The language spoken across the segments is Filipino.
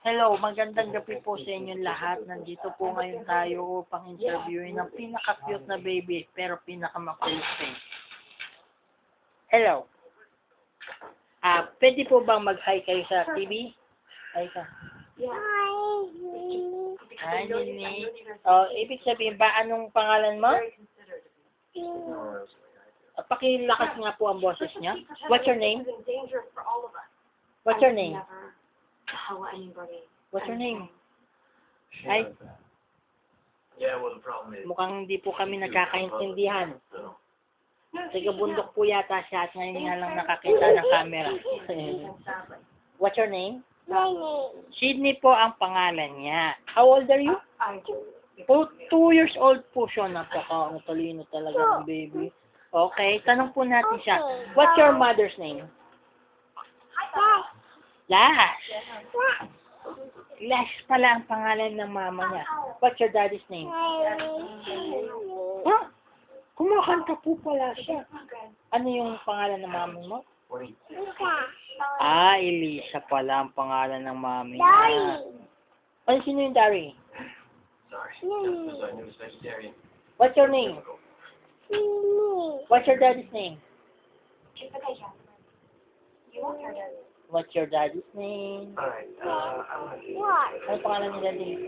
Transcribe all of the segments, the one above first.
Hello, magandang gabi po sa inyong lahat. Nandito po ngayon tayo upang interviewin ng pinaka-cute na baby pero pinaka-makulit din. Hello. Pwede po bang mag-hi kayo sa TV? Hi ka. Hi, Nini. Ibig sabihin ba, anong pangalan mo? Pakilakas nga po ang boses niya. What's your name? What's your name? What's your name? Hi. Mukhang hindi po kami nagkakaintindihan. Taga-bundok po yata siya at ngayon nga lang nakakita ng camera. What's your name? Sydney po ang pangalan niya. How old are you? 2 years old po siya. Napaka-talino talaga ng baby. Okay, tanong po natin siya. What's your mother's name? Lash. Lash pala ang pangalan ng mama niya. What's your daddy's name? Huh? Kumakanta po pala siya. Ano yung pangalan ng mama mo? Elisa pala ang pangalan ng mami niya. Ano, sino yung Dari? What's your name? What's your daddy's name? What's your daddy's name? Ano pangalan ni daddy?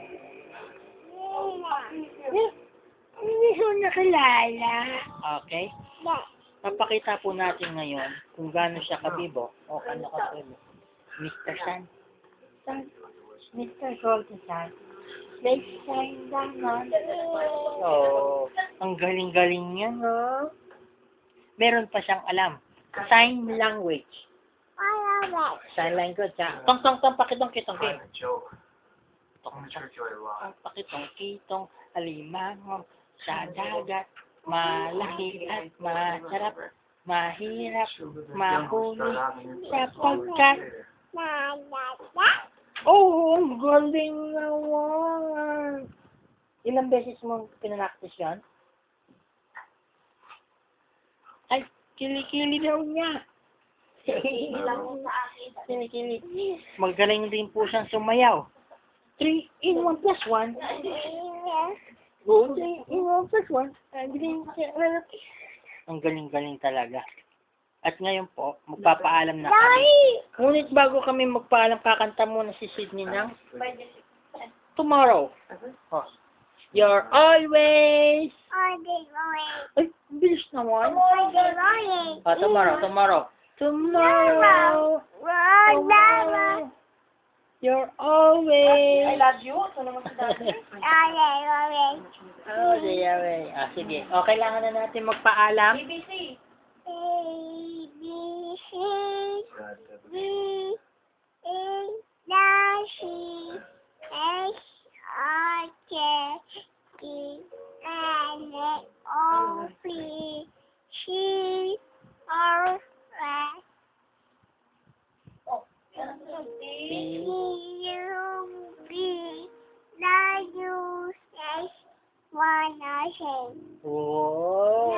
Hindi ko nakilala. Okay. Papakita po natin ngayon kung gaano siya kabibo o ano kabibo. Mr. San. Mr. Golden San. Let's sign down. Oh, ang galing-galing niya, no? Meron pa siyang alam. Sign language. Sign language, ha? Tong, pakitong-kitong, kim. Pakitong-kitong, alimango, sa dagat, malaki at masarap, mahirap, mahuli, sapagkat, ang galing naman. Ilang beses mo pinanaktis yan? Ay, kilikili daw niya. Kilikili. Magaling din po siyang sumayaw. 3 in 1 plus 1. 3 in 1 plus 1. Ang galing-galing talaga. At ngayon po, magpapaalam na kami. Ngunit bago kami magpaalam, kakanta muna si Sydney ng Tomorrow. Oh. You're always... Ay, bilis naman. Tomorrow. You're always... I love you. Ito naman si Daddy. Sige. Kailangan na natin magpaalam. ABC. D, E, F, G, H, I, J, K, L, M, N, O, P, Q, R, S, T, U, V, W, X, Y, Z. Oh.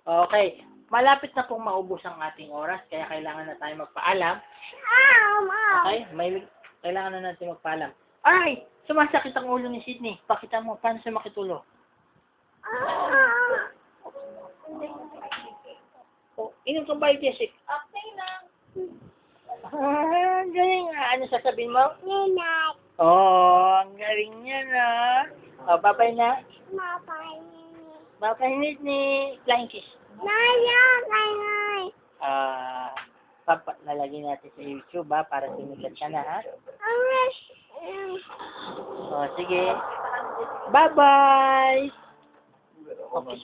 Okay. Malapit na pong maubos ang ating oras, kaya kailangan na tayo magpaalam. Okay? Kailangan na natin magpaalam. Alright! Sumasakit ang ulo ni Sydney. Pakita mo, paano siya makitulo? Inom kang Biotesic. Okay lang. Ang galing. Ano sasabihin mo? Ninat. Ang galing niya na. Babay na. Babay ni Flying Kiss. Lalagyan natin sa YouTube, para sumikat ka na, ha? Sige. Bye-bye! Okay.